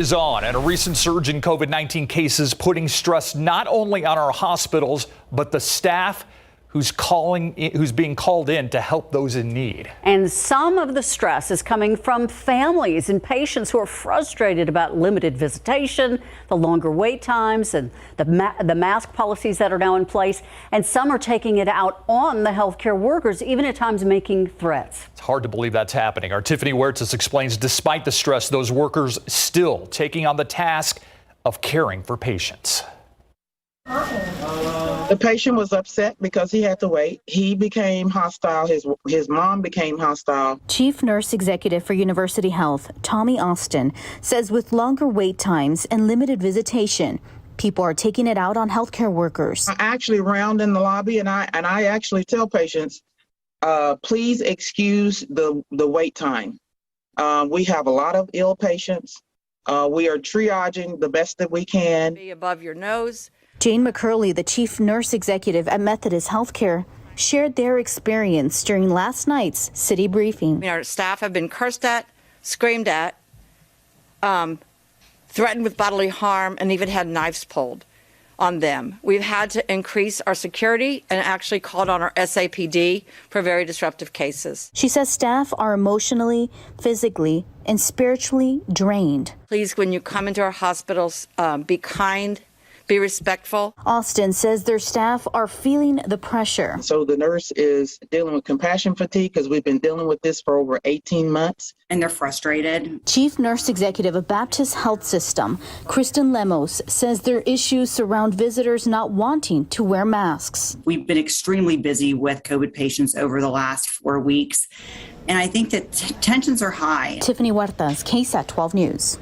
Is on, and a recent surge in COVID-19 cases putting stress not only on our hospitals, but the staff who's being called in to help those in need. And some of the stress is coming from families and patients who are frustrated about limited visitation, the longer wait times, and the mask policies that are now in place. And some are taking it out on the healthcare workers, even at times making threats. It's hard to believe that's happening. Our Tiffany Huertas explains despite the stress, those workers still taking on the task of caring for patients. The patient was upset because he had to wait. He became hostile. His mom became hostile. Chief Nurse Executive for University Health, Tommy Austin, says with longer wait times and limited visitation, people are taking it out on healthcare workers. I actually round in the lobby and I actually tell patients, please excuse the wait time. We have a lot of ill patients. We are triaging the best that we can. Be above your nose. Jane McCurley, the chief nurse executive at Methodist Healthcare, shared their experience during last night's city briefing. Our staff have been cursed at, screamed at, threatened with bodily harm, and even had knives pulled on them. We've had to increase our security and actually called on our SAPD for very disruptive cases. She says staff are emotionally, physically, and spiritually drained. Please, when you come into our hospitals, be kind. Be respectful. Austin says their staff are feeling the pressure. So the nurse is dealing with compassion fatigue because we've been dealing with this for over 18 months. And they're frustrated. Chief Nurse Executive of Baptist Health System, Kristen Lemos, says their issues surround visitors not wanting to wear masks. We've been extremely busy with COVID patients over the last 4 weeks. And I think that tensions are high. Tiffany Huertas, KSAT 12 News.